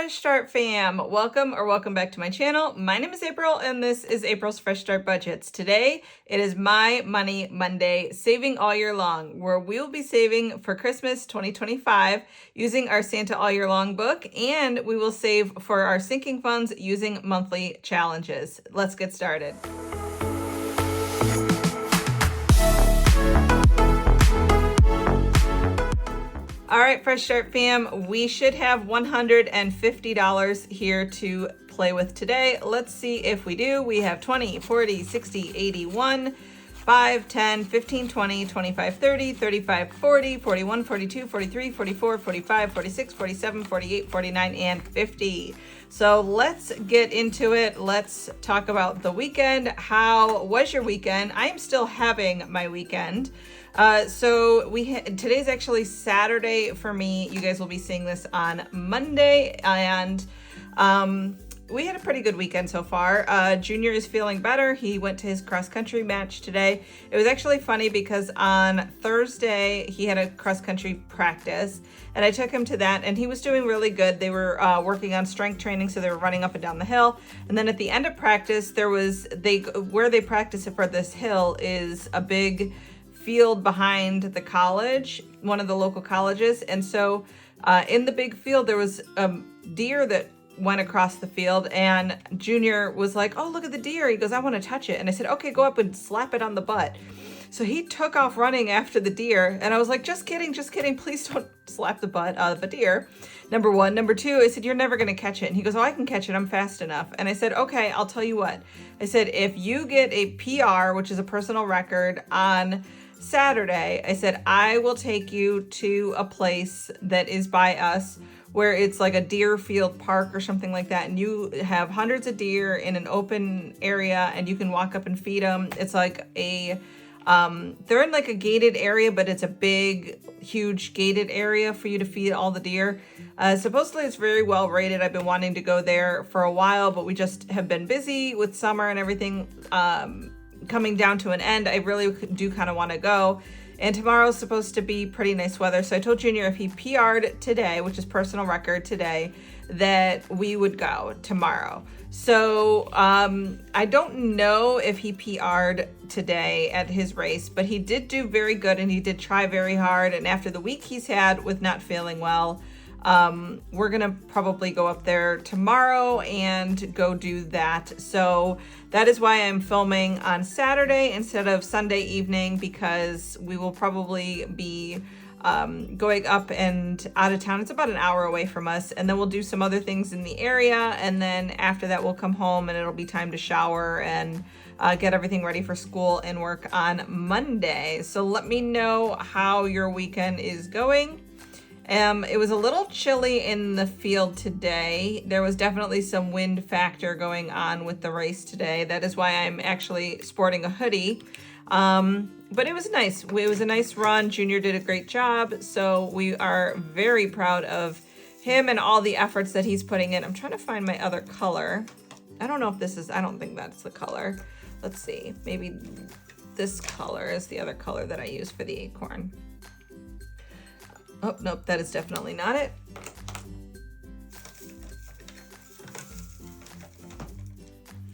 Fresh Start fam, welcome back to my channel. My name is April and this is April's Fresh Start Budgets. Today it is My Money Monday, saving all year long, where we will be saving for Christmas 2025 using our Santa All Year Long book, and we will save for our sinking funds using monthly challenges. Let's get started. All right, Fresh Start fam, we should have $150 here to play with today. Let's see if we do. We have 20, 40, 60, 81, 5, 10, 15, 20, 25, 30, 35, 40, 41, 42, 43, 44, 45, 46, 47, 48, 49, and 50. So let's get into it. Let's talk about the weekend. How was your weekend? I am still having my weekend. So today's actually Saturday for me. You guys will be seeing this on Monday, and we had a pretty good weekend so far. Junior is feeling better. He went to his cross country match today. It was actually funny because on Thursday he had a cross country practice, and I took him to that, and he was doing really good. They were working on strength training, so they were running up and down the hill. And then at the end of practice, where they practice it for this hill is a big field behind the college, one of the local colleges. And so in the big field, there was a deer that went across the field, and Junior was like, "Oh, look at the deer." He goes, "I want to touch it." And I said, "Okay, go up and slap it on the butt." So he took off running after the deer, and I was like, just kidding. Please don't slap the butt of a deer. Number one. Number two, I said, "You're never going to catch it." And he goes, "Oh, I can catch it. I'm fast enough." And I said, "Okay, I'll tell you what." I said, "If you get a PR, which is a personal record, on Saturday," I said, "I will take you to a place that is by us where it's like a deer field park or something like that. And you have hundreds of deer in an open area, and you can walk up and feed them. It's like they're in like a gated area, but it's a big, huge gated area for you to feed all the deer. Supposedly it's very well rated. I've been wanting to go there for a while, but we just have been busy with summer and everything coming down to an end. I really do kind of want to go. And tomorrow's supposed to be pretty nice weather. So I told Junior if he PR'd today, which is personal record today, that we would go tomorrow. So I don't know if he PR'd today at his race, but he did do very good, and he did try very hard. And after the week he's had with not feeling well, we're gonna probably go up there tomorrow and go do that. So that is why I'm filming on Saturday instead of Sunday evening, because we will probably be going up and out of town. It's about an hour away from us, and then we'll do some other things in the area, and then after that we'll come home and it'll be time to shower and get everything ready for school and work on Monday. So let me know how your weekend is going. It was a little chilly in the field today. There was definitely some wind factor going on with the race today. That is why I'm actually sporting a hoodie. But it was nice. It was a nice run. Junior did a great job. So we are very proud of him and all the efforts that he's putting in. I'm trying to find my other color. I don't know if this is, I don't think that's the color. Let's see. Maybe this color is the other color that I use for the acorn. Oh, nope, that is definitely not it.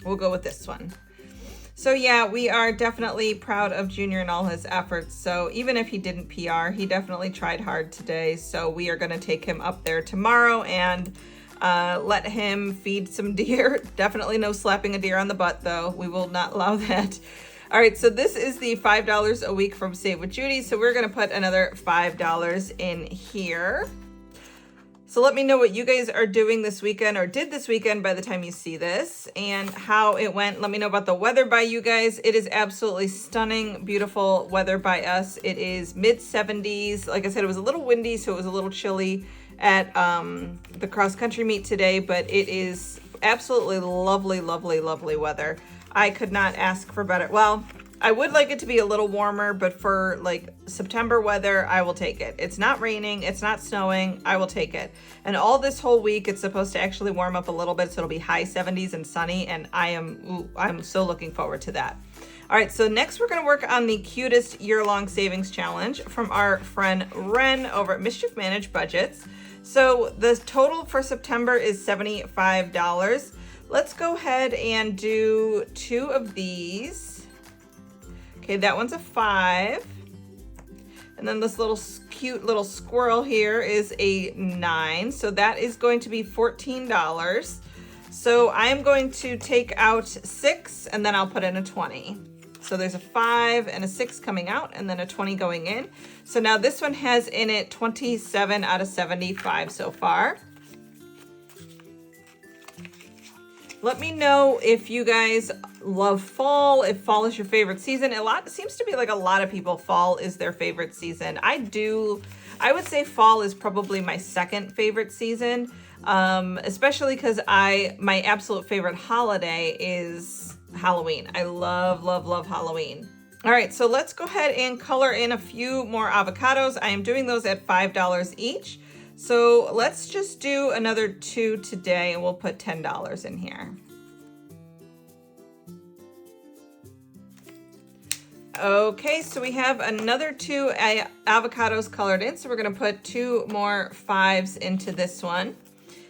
We'll go with this one. So yeah, we are definitely proud of Junior and all his efforts. So even if he didn't PR, he definitely tried hard today. So we are gonna take him up there tomorrow and let him feed some deer. Definitely no slapping a deer on the butt though. We will not allow that. All right, so this is the $5 a week from Save with Judy. So we're gonna put another $5 in here. So let me know what you guys are doing this weekend or did this weekend by the time you see this, and how it went. Let me know about the weather by you guys. It is absolutely stunning, beautiful weather by us. It is mid 70s. Like I said, it was a little windy, so it was a little chilly at the cross country meet today, but it is absolutely lovely, lovely, lovely weather. I could not ask for better. Well, I would like it to be a little warmer, but for like September weather, I will take it. It's not raining, it's not snowing, I will take it. And all this whole week, it's supposed to actually warm up a little bit, so it'll be high 70s and sunny, and I'm so looking forward to that. All right, so next we're gonna work on the cutest year-long savings challenge from our friend Ren over at Mischief Managed Budgets. So the total for September is $75. Let's go ahead and do 2 of these. Okay, that one's a 5. And then this little cute little squirrel here is a 9. So that is going to be $14. So I'm going to take out 6 and then I'll put in a 20. So there's a 5 and a 6 coming out and then a 20 going in. So now this one has in it 27 out of 75 so far. Let me know if you guys love fall, if fall is your favorite season. It seems to be like a lot of people, fall is their favorite season. I would say fall is probably my second favorite season, especially because my absolute favorite holiday is Halloween. I love, love, love Halloween. All right, so let's go ahead and color in a few more avocados. I am doing those at $5 each. So let's just do another 2 today and we'll put $10 in here. Okay, so we have another 2 avocados colored in. So we're gonna put 2 more 5s into this one.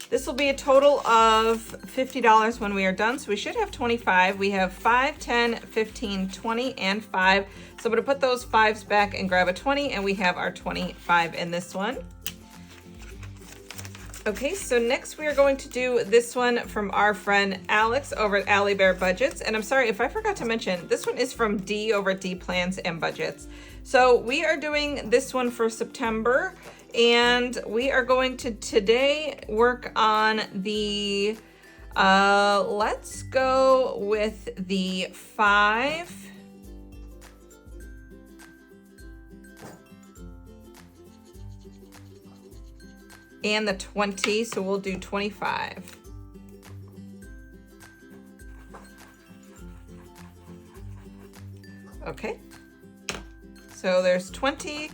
This will be a total of $50 when we are done. So we should have 25. We have 5, 10, 15, 20, and 5. So I'm gonna put those 5s back and grab a 20 and we have our 25 in this one. Okay, so next we are going to do this one from our friend Alex over at Allie Bear Budgets. And I'm sorry if I forgot to mention, this one is from D over at D Plans and Budgets. So we are doing this one for September and we are going to today work on the, let's go with the 5. And the 20, so we'll do 25. Okay, so there's 20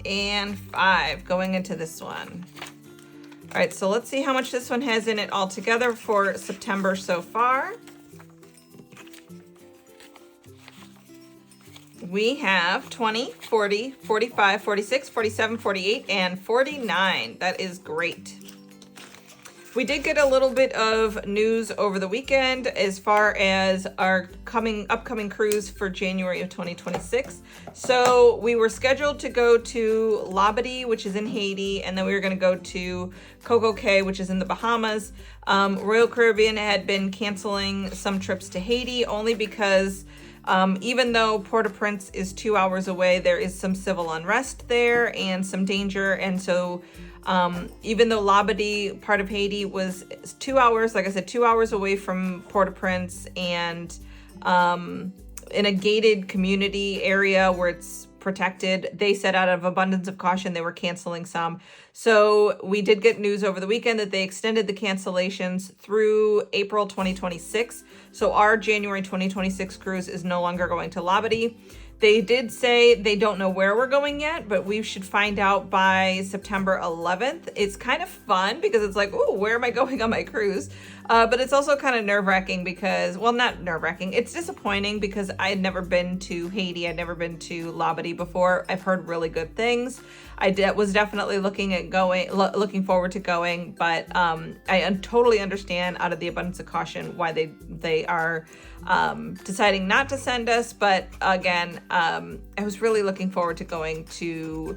and 5 going into this one. All right, so let's see how much this one has in it altogether for September so far. We have 20, 40, 45, 46, 47, 48, and 49. That is great. We did get a little bit of news over the weekend as far as our upcoming cruise for January of 2026. So we were scheduled to go to Labadee, which is in Haiti, and then we were going to go to Coco Cay, which is in the Bahamas. Royal Caribbean had been canceling some trips to Haiti only because even though Port-au-Prince is 2 hours away, there is some civil unrest there and some danger. And so even though Labadee, part of Haiti, was 2 hours, like I said, 2 hours away from Port-au-Prince and in a gated community area where it's protected, they said out of abundance of caution, they were canceling some. So we did get news over the weekend that they extended the cancellations through April 2026. So our January 2026 cruise is no longer going to Labadee. They did say they don't know where we're going yet, but we should find out by September 11th. It's kind of fun because it's like, oh, where am I going on my cruise? But it's also kind of nerve-wracking because, well, not nerve-wracking. It's disappointing because I had never been to Haiti. I'd never been to Labadee before. I've heard really good things. I was definitely looking forward to going, but I totally understand out of the abundance of caution why they are deciding not to send us. But again, I was really looking forward to going to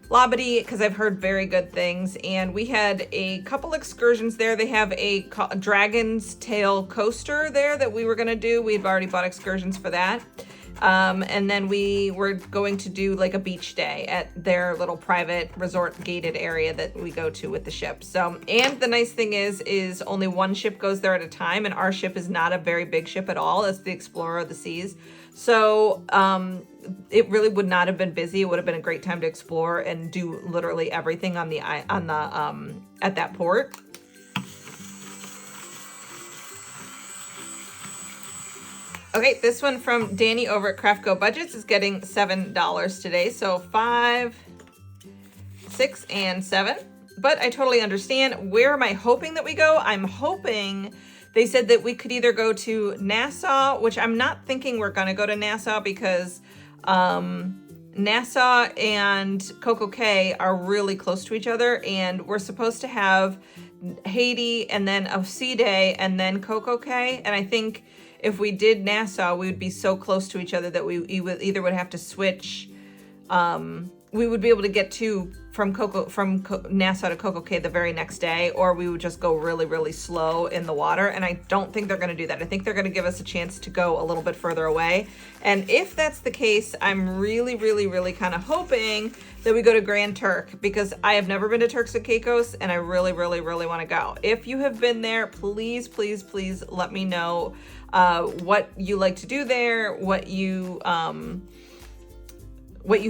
Labadee because I've heard very good things, and we had a couple excursions there. They have a Dragon's Tail coaster there that we were going to do. We've already bought excursions for that. And then we were going to do like a beach day at their little private resort gated area that we go to with the ship. So, and the nice thing is only one ship goes there at a time, and our ship is not a very big ship at all. It's the Explorer of the Seas. So, it really would not have been busy. It would have been a great time to explore and do literally everything at that port. Okay, this one from Danny over at Craft Go Budgets is getting $7 today. So 5, 6, and 7. But I totally understand. Where am I hoping that we go? I'm hoping they said that we could either go to Nassau, which I'm not thinking we're going to go to Nassau because Nassau and Coco Cay are really close to each other, and we're supposed to have Haiti and then a sea day and then Coco Cay. And I think if we did Nassau, we would be so close to each other that we either would have to switch. We would be able to get to from Nassau to Coco Cay the very next day, or we would just go really, really slow in the water. And I don't think they're going to do that. I think they're going to give us a chance to go a little bit further away. And if that's the case, I'm really, really, really kind of hoping that we go to Grand Turk, because I have never been to Turks and Caicos and I really, really, really want to go. If you have been there, please, please, please let me know what you like to do there, what you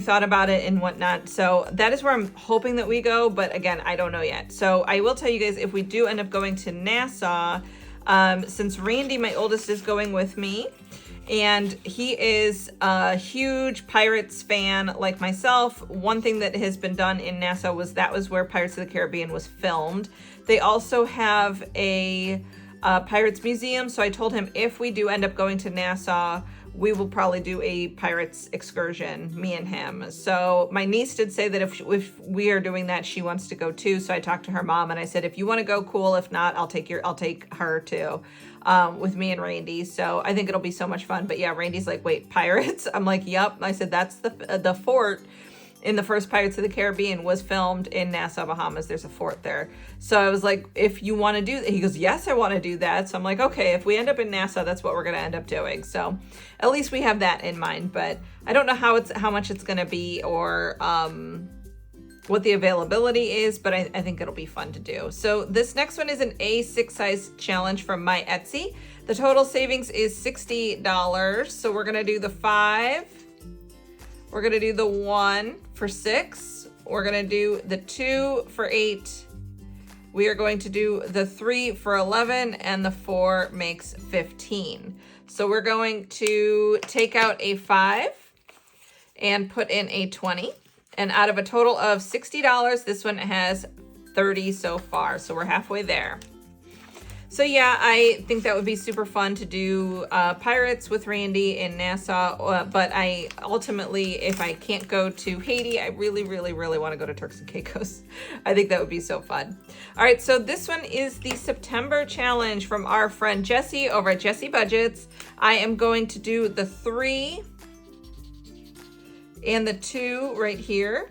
thought about it and whatnot. So that is where I'm hoping that we go. But again, I don't know yet. So I will tell you guys, if we do end up going to Nassau, since Randy, my oldest, is going with me, and he is a huge Pirates fan like myself. One thing that has been done in Nassau was where Pirates of the Caribbean was filmed. They also have a Pirates Museum. So I told him if we do end up going to Nassau, we will probably do a Pirates excursion, me and him. So my niece did say that if we are doing that, she wants to go too. So I talked to her mom and I said, if you want to go, cool. If not, I'll take her too, with me and Randy. So I think it'll be so much fun. But yeah, Randy's like, wait, pirates? I'm like, yep. I said, that's the fort in the first Pirates of the Caribbean was filmed in Nassau, Bahamas. There's a fort there. So I was like, if you want to do that, he goes, yes, I want to do that. So I'm like, okay, if we end up in Nassau, that's what we're going to end up doing. So at least we have that in mind, but I don't know how much it's going to be, or what the availability is, but I think it'll be fun to do. So this next one is an A6 size challenge from my Etsy. The total savings is $60. So we're going to do the 5. We're going to do the 1 for 6. We're going to do the 2 for 8. We are going to do the 3 for 11, and the 4 makes 15. So we're going to take out a 5 and put in a 20. And out of a total of $60, this one has 30 so far. So we're halfway there. So yeah, I think that would be super fun to do Pirates with Randy in Nassau. But I ultimately, if I can't go to Haiti, I really, really, really want to go to Turks and Caicos. I think that would be so fun. All right, so this one is the September challenge from our friend Jessie over at Jessie Budgets. I am going to do the 3 and the 2 right here.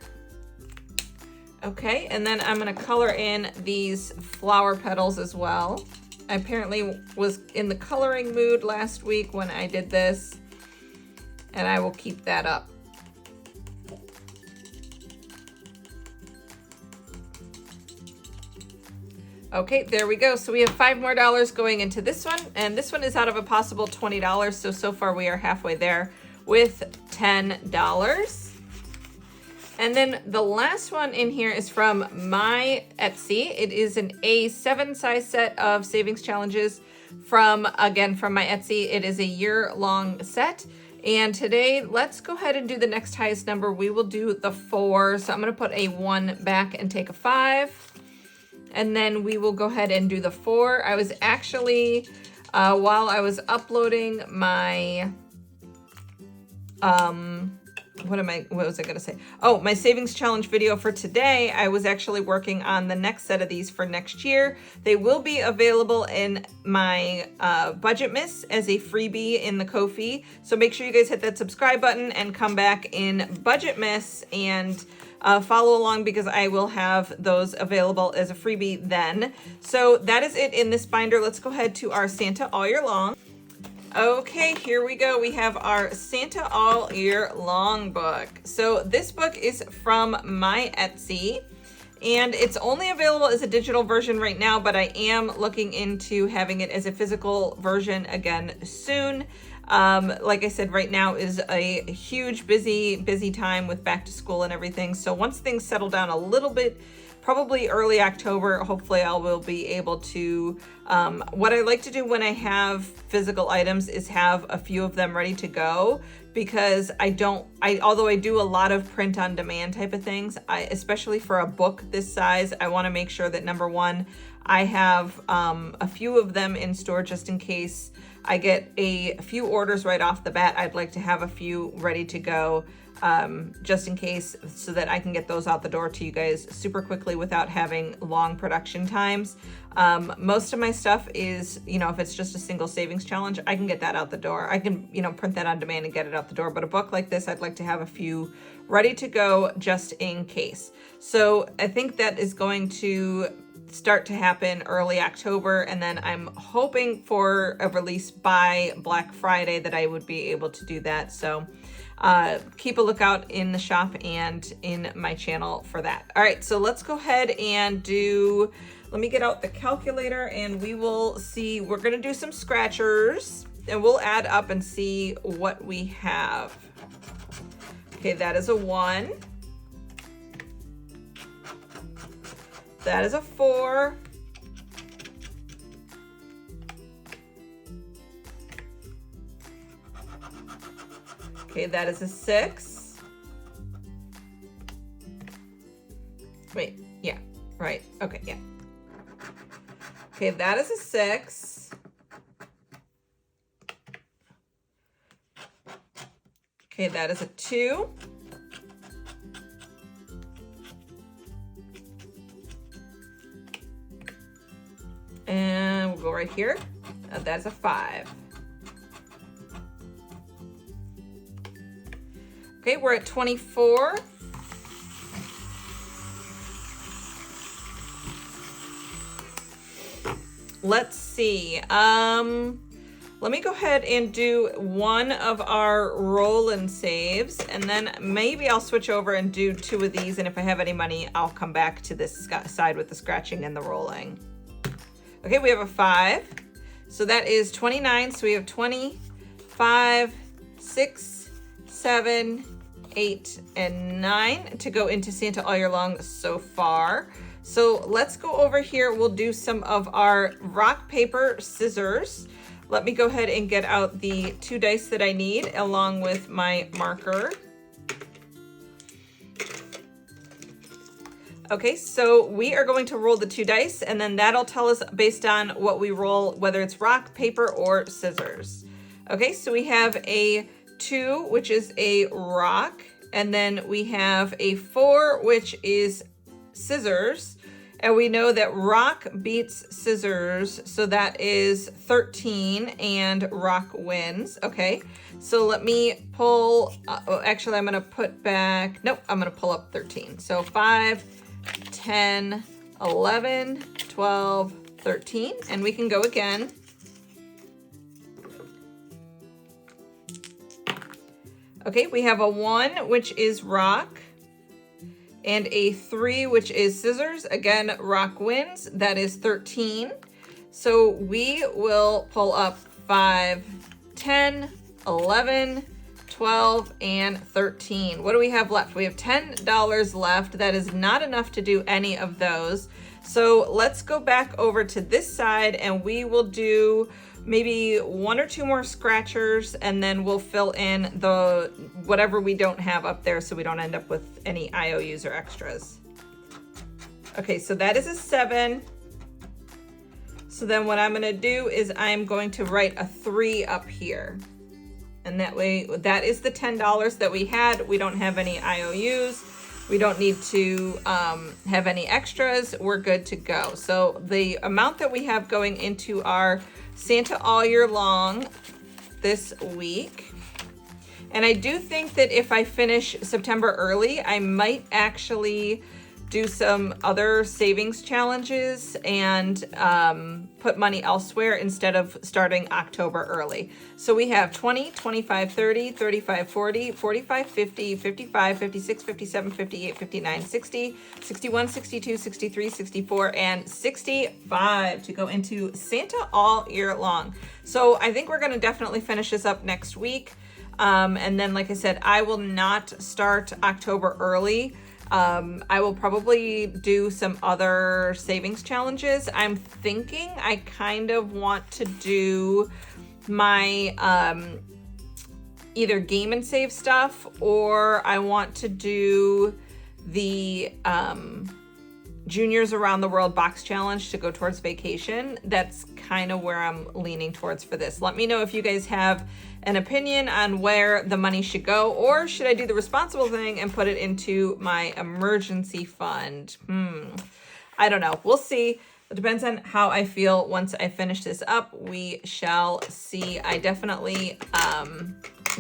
Okay, and then I'm going to color in these flower petals as well. I apparently was in the coloring mood last week when I did this, and I will keep that up. Okay, there we go. So we have $5 more going into this one, and this one is out of a possible $20. So far we are halfway there with $10. And then the last one in here is from my Etsy. It is an A7 size set of savings challenges from my Etsy. It is a year-long set. And today, let's go ahead and do the next highest number. We will do the 4. So I'm going to put a 1 back and take a 5. And then we will go ahead and do the 4. I was actually, while I was uploading my... what was I going to say? Oh, my savings challenge video for today. I was actually working on the next set of these for next year. They will be available in my Budget Miss as a freebie in the Ko-fi. So make sure you guys hit that subscribe button and come back in Budget Miss and follow along, because I will have those available as a freebie then. So that is it in this binder. Let's go ahead to our Santa All Year Long. Okay, here we go. We have our Santa All Year Long book. So this book is from my Etsy, and it's only available as a digital version right now, but I am looking into having it as a physical version again soon. Like I said, right now is a huge busy time with back to school and everything. So once things settle down a little bit, probably early October, hopefully I will be able to, what I like to do when I have physical items is have a few of them ready to go, because although I do a lot of print on demand type of things, especially for a book this size, I want to make sure that number one, I have a few of them in store just in case I get a few orders right off the bat. I'd like to have a few ready to go just in case, so that I can get those out the door to you guys super quickly without having long production times. Most of my stuff is, if it's just a single savings challenge, I can get that out the door. I can, print that on demand and get it out the door. But a book like this, I'd like to have a few ready to go just in case. So I think that is going to start to happen early October, and then I'm hoping for a release by Black Friday that I would be able to do that. So keep a lookout in the shop and in my channel for that. All right, so let's go ahead and let me get out the calculator and we will see. We're gonna do some scratchers and we'll add up and see what we have. Okay, that is a 1. That is a 4. Okay, that is a 6. Wait, yeah, right. Okay, yeah. Okay, that is a 6. Okay, that is a 2. And we'll go right here. That's a 5. Okay, we're at 24. Let's see. Let me go ahead and do one of our roll and saves, and then maybe I'll switch over and do 2 of these, and if I have any money, I'll come back to this side with the scratching and the rolling. Okay, we have a 5. So that is 29. So we have 20, 5, 6, 7, 8, and 9 to go into Santa all year long so far. So let's go over here. We'll do some of our rock, paper, scissors. Let me go ahead and get out the 2 dice that I need along with my marker. Okay, so we are going to roll the 2 dice, and then that'll tell us based on what we roll, whether it's rock, paper, or scissors. Okay, so we have a 2, which is a rock, and then we have a 4, which is scissors, and we know that rock beats scissors, so that is 13, and rock wins. Okay, so let me pull, actually I'm gonna put back, nope, I'm gonna pull up 13. So 5, 10, 11, 12, 13, and we can go again. Okay, we have a 1, which is rock, and a 3, which is scissors. Again, rock wins. That is 13. So we will pull up 5, 10, 11, 12, and 13. What do we have left? We have $10 left. That is not enough to do any of those. So let's go back over to this side and we will do maybe 1 or 2 more scratchers, and then we'll fill in the whatever we don't have up there so we don't end up with any IOUs or extras. Okay, so that is a 7. So then what I'm gonna do is I'm going to write a 3 up here. And that way, that is the $10 that we had. We don't have any IOUs. We don't need to have any extras. We're good to go. So the amount that we have going into our Santa all year long this week. And I do think that if I finish September early, I might actually do some other savings challenges and put money elsewhere instead of starting October early. So we have 20, 25, 30, 35, 40, 45, 50, 55, 56, 57, 58, 59, 60, 61, 62, 63, 64, and 65 to go into Santa all year long. So I think we're gonna definitely finish this up next week. And then, like I said, I will not start October early. I will probably do some other savings challenges. I'm thinking I kind of want to do my either game and save stuff, or I want to do the Juniors Around the World box challenge to go towards vacation. That's kind of where I'm leaning towards for this. Let me know if you guys have an opinion on where the money should go, or should I do the responsible thing and put it into my emergency fund? I don't know. We'll see. It depends on how I feel once I finish this up. We shall see. I definitely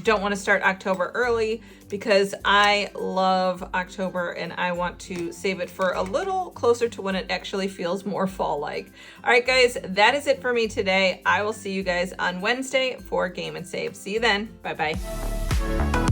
don't want to start October early because I love October and I want to save it for a little closer to when it actually feels more fall-like. All right, guys, that is it for me today. I will see you guys on Wednesday for Game and Save. See you then. Bye-bye.